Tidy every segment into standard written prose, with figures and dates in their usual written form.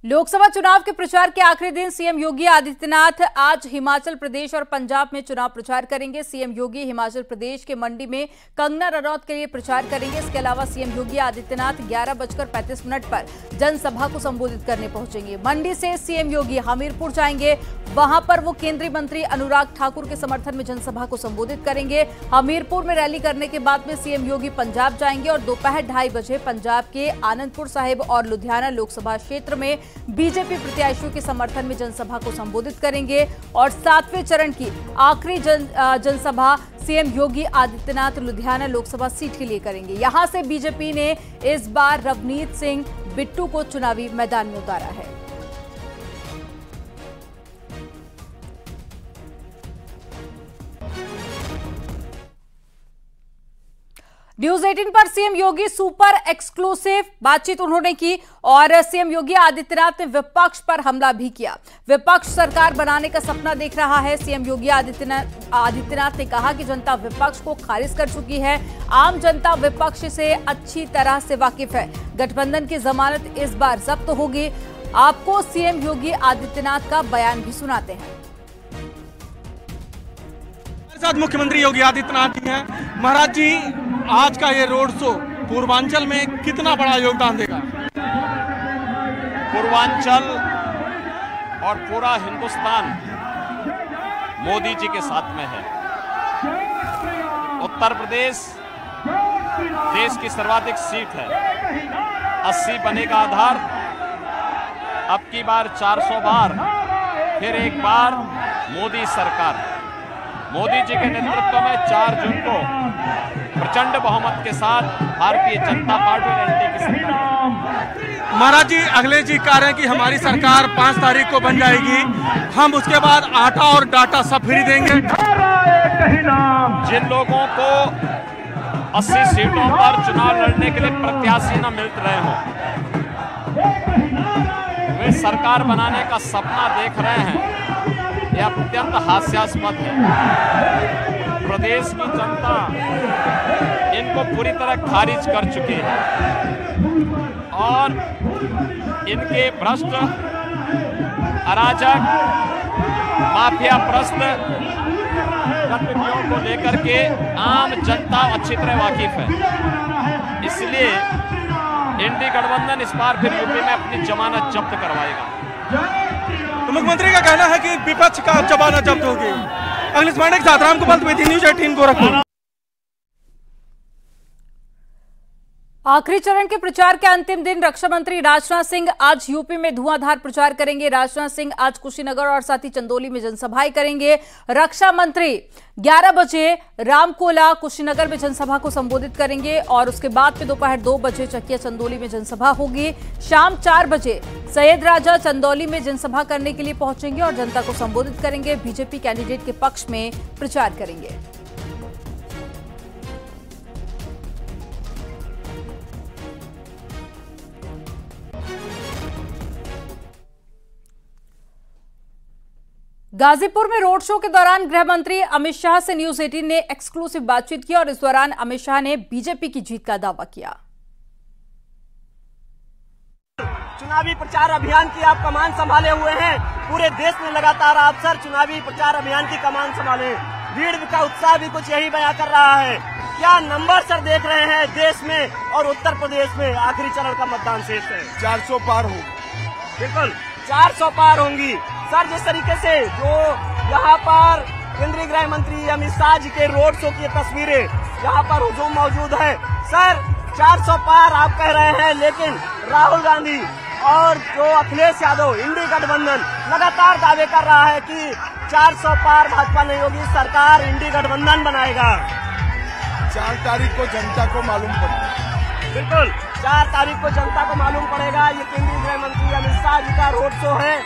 लोकसभा चुनाव के प्रचार के आखिरी दिन सीएम योगी आदित्यनाथ आज हिमाचल प्रदेश और पंजाब में चुनाव प्रचार करेंगे। सीएम योगी हिमाचल प्रदेश के मंडी में कंगना रनौत के लिए प्रचार करेंगे। इसके अलावा सीएम योगी आदित्यनाथ 11:35 पर जनसभा को संबोधित करने पहुंचेंगे। मंडी से सीएम योगी हमीरपुर जाएंगे, वहां पर वो केंद्रीय मंत्री अनुराग ठाकुर के समर्थन में जनसभा को संबोधित करेंगे। हमीरपुर में रैली करने के बाद में सीएम योगी पंजाब जाएंगे और दोपहर 2:30 बजे पंजाब के आनंदपुर साहिब और लुधियाना लोकसभा क्षेत्र में बीजेपी प्रत्याशियों के समर्थन में जनसभा को संबोधित करेंगे। और 7वें चरण की आखिरी जनसभा सीएम योगी आदित्यनाथ लुधियाना लोकसभा सीट के लिए करेंगे। यहां से बीजेपी ने इस बार रवनीत सिंह बिट्टू को चुनावी मैदान में उतारा है। न्यूज 18 पर सीएम योगी सुपर एक्सक्लूसिव बातचीत उन्होंने की और सीएम योगी आदित्यनाथ ने विपक्ष पर हमला भी किया। विपक्ष सरकार बनाने का सपना देख रहा है। सीएम योगी आदित्यनाथ ने कहा कि जनता विपक्ष को खारिज कर चुकी है। आम जनता विपक्ष से अच्छी तरह से वाकिफ है। गठबंधन की जमानत इस बार जब्त होगी। आपको सीएम योगी आदित्यनाथ का बयान भी सुनाते हैं। साथ मुख्यमंत्री योगी आदित्यनाथ जी हैं। महाराज जी, आज का ये रोड शो पूर्वांचल में कितना बड़ा योगदान देगा? पूर्वांचल और पूरा हिंदुस्तान मोदी जी के साथ में है। उत्तर प्रदेश देश की सर्वाधिक सीट है। 80 बनेगा आधार। अब की बार 400 बार, फिर एक बार मोदी सरकार। मोदी जी के नेतृत्व में 4 जून को प्रचंड बहुमत के साथ भारतीय जनता पार्टी और एनडीए की सरकार। महाराज जी, अगले जी कह रहे हैं कि हमारी सरकार 5 तारीख को बन जाएगी, हम उसके बाद आटा और डाटा सब फ्री देंगे। जिन लोगों को 80 सीटों पर चुनाव लड़ने के लिए प्रत्याशी न मिल रहे हों, वे सरकार बनाने का सपना देख रहे हैं। यह अत्यंत हास्यास्पद है। प्रदेश की जनता इनको पूरी तरह खारिज कर चुकी है और इनके भ्रष्ट, अराजक, माफिया प्रस्त गतिविधियों को लेकर के आम जनता अच्छी तरह वाकिफ है। इसलिए इंडी गठबंधन इस बार फिर यूपी में अपनी जमानत जब्त करवाएगा। तो मुख्यमंत्री का कहना है कि विपक्ष का जमानत जब्त होगी। अखिलेश पांडे के साथ राम गोपाल द्विवेदी, न्यूज 18 गोरखपुर। आखिरी चरण के प्रचार के अंतिम दिन रक्षा मंत्री राजनाथ सिंह आज यूपी में धुआंधार प्रचार करेंगे। राजनाथ सिंह आज कुशीनगर और साथ ही चंदौली में जनसभाएं करेंगे। रक्षा मंत्री 11 बजे रामकोला कुशीनगर में जनसभा को संबोधित करेंगे और उसके बाद में दोपहर 2 बजे चकिया चंदौली में जनसभा होगी। शाम 4 बजे सैयद राजा चंदौली में जनसभा करने के लिए पहुंचेंगे और जनता को संबोधित करेंगे। बीजेपी कैंडिडेट के पक्ष में प्रचार करेंगे। गाजीपुर में रोड शो के दौरान गृह मंत्री अमित शाह से न्यूज 18 ने एक्सक्लूसिव बातचीत की और इस दौरान अमित शाह ने बीजेपी की जीत का दावा किया। चुनावी प्रचार अभियान की आप कमान संभाले हुए हैं। पूरे देश में लगातार आप सर चुनावी प्रचार अभियान की कमान संभाले। भीड़ का उत्साह भी कुछ यही बयां कर रहा है। क्या नंबर सर देख रहे हैं देश में और उत्तर प्रदेश में? आखिरी चरण का मतदान शेष है। 400 पार हो। बिल्कुल 400 पार होंगी सर। जिस तरीके से जो यहाँ पर केंद्रीय गृह मंत्री अमित शाह जी के रोड शो की तस्वीरें यहाँ पर हुजूम मौजूद है सर, 400 पार आप कह रहे हैं, लेकिन राहुल गांधी और जो अखिलेश यादव इंडी गठबंधन लगातार दावे कर रहा है कि 400 पार भाजपा नहीं होगी, सरकार इंडी गठबंधन बनाएगा। 4 तारीख को जनता को मालूम पड़ेगा। बिल्कुल 4 तारीख को जनता को मालूम पड़ेगा। ये केंद्रीय गृह मंत्री अमित शाह जी का रोड शो है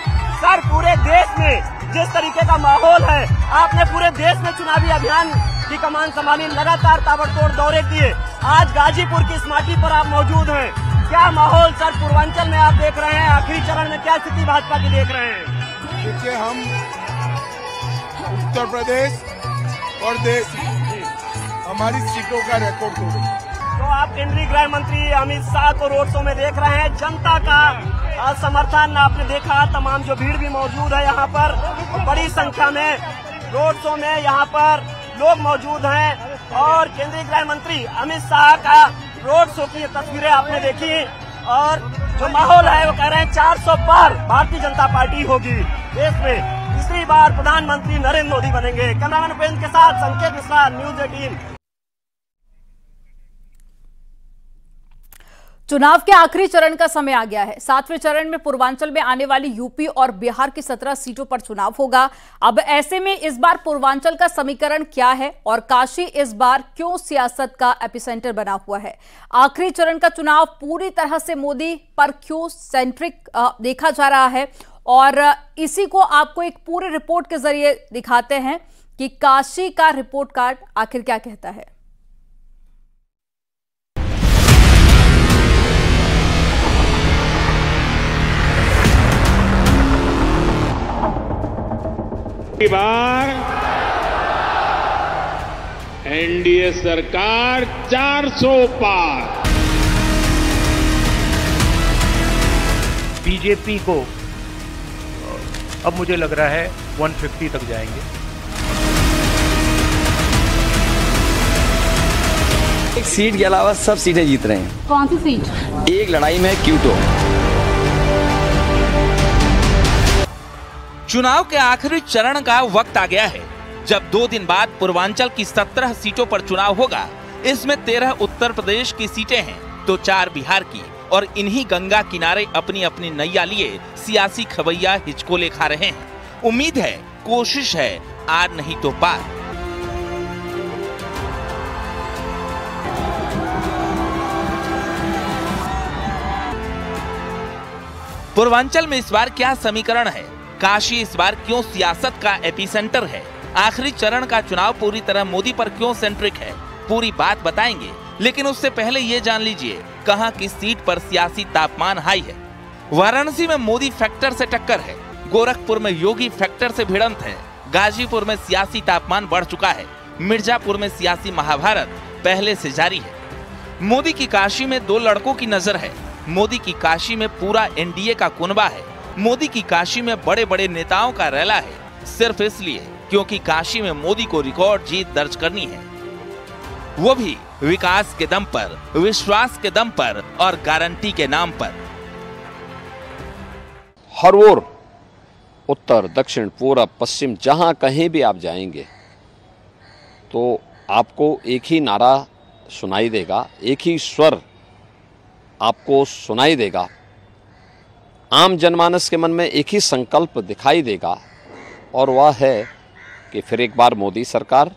सर। पूरे देश में जिस तरीके का माहौल है, आपने पूरे देश में चुनावी अभियान की कमान संभाली, लगातार ताबड़तोड़ दौरे किए। आज गाजीपुर की इस माटी पर आप मौजूद हैं। क्या माहौल सर पूर्वांचल में आप देख रहे हैं? आखिरी चरण में क्या स्थिति भाजपा की देख रहे हैं? देखिए, हम उत्तर प्रदेश और देश हमारी सीटों का रिकॉर्ड तोड़ेंगे। तो आप केंद्रीय गृह मंत्री अमित शाह को रोड शो में देख रहे हैं। जनता का समर्थन आपने देखा, तमाम जो भीड़ भी मौजूद है यहाँ पर, बड़ी संख्या में रोड शो में यहाँ पर लोग मौजूद हैं। और केंद्रीय गृह मंत्री अमित शाह का रोड शो की तस्वीरें आपने देखी और जो माहौल है वो कह रहे हैं 400 पार भारतीय जनता पार्टी होगी। देश में तीसरी बार प्रधानमंत्री नरेंद्र मोदी बनेंगे। कैमरामैन उपेंद्र के साथ संकेत मिश्रा, न्यूज़ 18। चुनाव के आखिरी चरण का समय आ गया है। 7वें चरण में पूर्वांचल में आने वाली यूपी और बिहार की 17 सीटों पर चुनाव होगा। अब ऐसे में इस बार पूर्वांचल का समीकरण क्या है और काशी इस बार क्यों सियासत का एपिसेंटर बना हुआ है? आखिरी चरण का चुनाव पूरी तरह से मोदी पर क्यों सेंट्रिक देखा जा रहा है, और इसी को आपको एक पूरे रिपोर्ट के जरिए दिखाते हैं कि काशी का रिपोर्ट कार्ड आखिर क्या कहता है। बार एनडीए सरकार 400 पार। बीजेपी को अब मुझे लग रहा है 150 तक जाएंगे। एक सीट के अलावा सब सीटें जीत रहे हैं। कौन सी सीट? एक लड़ाई में क्यूटो। चुनाव के आखिरी चरण का वक्त आ गया है, जब 2 दिन बाद पूर्वांचल की 17 सीटों पर चुनाव होगा। इसमें 13 उत्तर प्रदेश की सीटें हैं तो 4 बिहार की, और इन्हीं गंगा किनारे अपनी अपनी नैया लिए सियासी खवैया हिचकोले खा रहे हैं। उम्मीद है, कोशिश है, आर नहीं तो पार। पूर्वांचल में इस बार क्या समीकरण है? काशी इस बार क्यों सियासत का एपिसेंटर है? आखिरी चरण का चुनाव पूरी तरह मोदी पर क्यों सेंट्रिक है? पूरी बात बताएंगे, लेकिन उससे पहले ये जान लीजिए कहां किस सीट पर सियासी तापमान हाई है। वाराणसी में मोदी फैक्टर से टक्कर है, गोरखपुर में योगी फैक्टर से भिड़ंत है, गाजीपुर में सियासी तापमान बढ़ चुका है, मिर्जापुर में सियासी महाभारत पहले से जारी है। मोदी की काशी में 2 लड़कों की नजर है। मोदी की काशी में पूरा एनडीए का कुनबा है। मोदी की काशी में बड़े बड़े नेताओं का रैला है, सिर्फ इसलिए क्योंकि काशी में मोदी को रिकॉर्ड जीत दर्ज करनी है, वो भी विकास के दम पर, विश्वास के दम पर और गारंटी के नाम पर। हर ओर, उत्तर, दक्षिण, पूरब, पश्चिम, जहां कहीं भी आप जाएंगे तो आपको एक ही नारा सुनाई देगा, एक ही स्वर आपको सुनाई देगा। आम जनमानस के मन में एक ही संकल्प दिखाई देगा, और वह है कि फिर एक बार मोदी सरकार,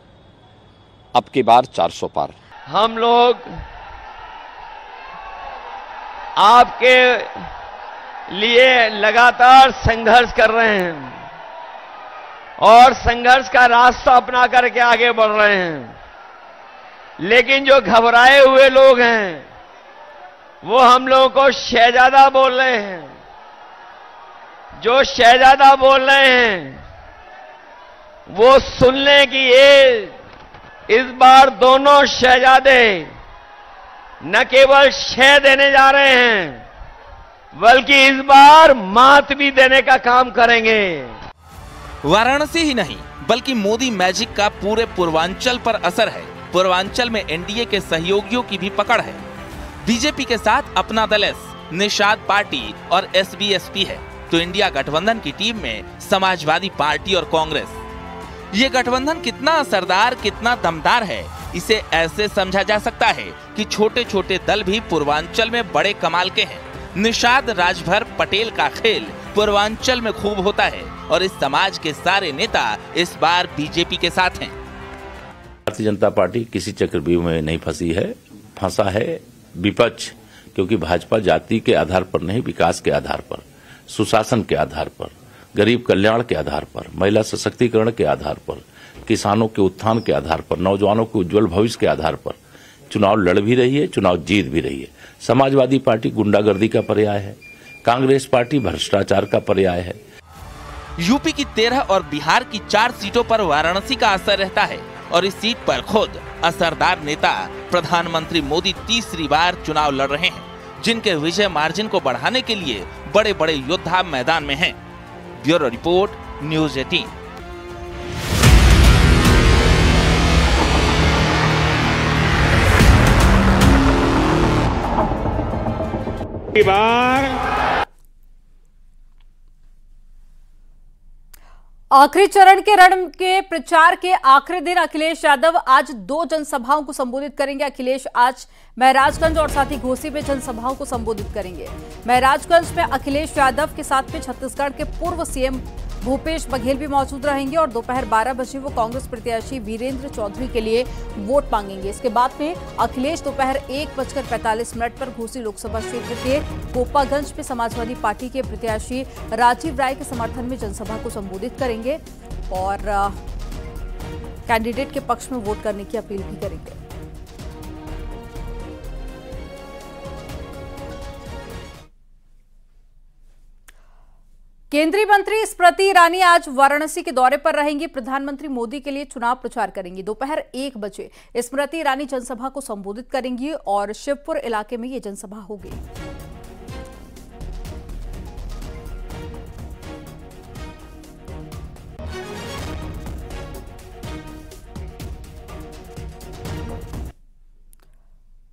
अब की बार 400 पार। हम लोग आपके लिए लगातार संघर्ष कर रहे हैं और संघर्ष का रास्ता अपना करके आगे बढ़ रहे हैं, लेकिन जो घबराए हुए लोग हैं वो हम लोगों को शहजादा बोल रहे हैं। जो शहजादा बोल रहे हैं वो सुन लें कि ये इस बार दोनों शहजादे न केवल शह देने जा रहे हैं, बल्कि इस बार मात भी देने का काम करेंगे। वाराणसी ही नहीं, बल्कि मोदी मैजिक का पूरे पूर्वांचल पर असर है। पूर्वांचल में एनडीए के सहयोगियों की भी पकड़ है। बीजेपी के साथ अपना दल एस, निषाद पार्टी और एसबीएसपी है, तो इंडिया गठबंधन की टीम में समाजवादी पार्टी और कांग्रेस। ये गठबंधन कितना असरदार, कितना दमदार है, इसे ऐसे समझा जा सकता है कि छोटे छोटे दल भी पूर्वांचल में बड़े कमाल के हैं। निषाद राजभर पटेल का खेल पूर्वांचल में खूब होता है, और इस समाज के सारे नेता इस बार बीजेपी के साथ हैं। भारतीय जनता पार्टी किसी चक्रव्यूह में नहीं फंसी है, फंसा है विपक्ष, क्योंकि भाजपा जाति के आधार पर नहीं, विकास के आधार पर, सुशासन के आधार पर, गरीब कल्याण के आधार पर, महिला सशक्तिकरण के आधार पर, किसानों के उत्थान के आधार पर, नौजवानों के उज्जवल भविष्य के आधार पर चुनाव लड़ भी रही है, चुनाव जीत भी रही है। समाजवादी पार्टी गुंडागर्दी का पर्याय है, कांग्रेस पार्टी भ्रष्टाचार का पर्याय है। यूपी की 13 और बिहार की 4 सीटों पर वाराणसी का असर रहता है, और इस सीट पर खुद असरदार नेता प्रधानमंत्री मोदी तीसरी बार चुनाव लड़ रहे हैं, जिनके विजय मार्जिन को बढ़ाने के लिए बड़े बड़े योद्धा मैदान में हैं। Bureau report, news 18। आखिरी चरण के रण के प्रचार के आखिरी दिन अखिलेश यादव आज 2 जनसभाओं को संबोधित करेंगे। अखिलेश आज महराजगंज और साथ ही घोसी में जनसभाओं को संबोधित करेंगे। महराजगंज में अखिलेश यादव के साथ में छत्तीसगढ़ के पूर्व सीएम भूपेश बघेल भी मौजूद रहेंगे और दोपहर 12 बजे वो कांग्रेस प्रत्याशी वीरेंद्र चौधरी के लिए वोट मांगेंगे। इसके बाद में अखिलेश दोपहर 1:45 पर घोसी लोकसभा क्षेत्र के कोपागंज में समाजवादी पार्टी के प्रत्याशी राजीव राय के समर्थन में जनसभा को संबोधित करेंगे और कैंडिडेट के पक्ष में वोट करने की अपील भी करेंगे। केंद्रीय मंत्री स्मृति ईरानी आज वाराणसी के दौरे पर रहेंगी। प्रधानमंत्री मोदी के लिए चुनाव प्रचार करेंगी। दोपहर 1 बजे स्मृति ईरानी जनसभा को संबोधित करेंगी और शिवपुर इलाके में ये जनसभा होगी।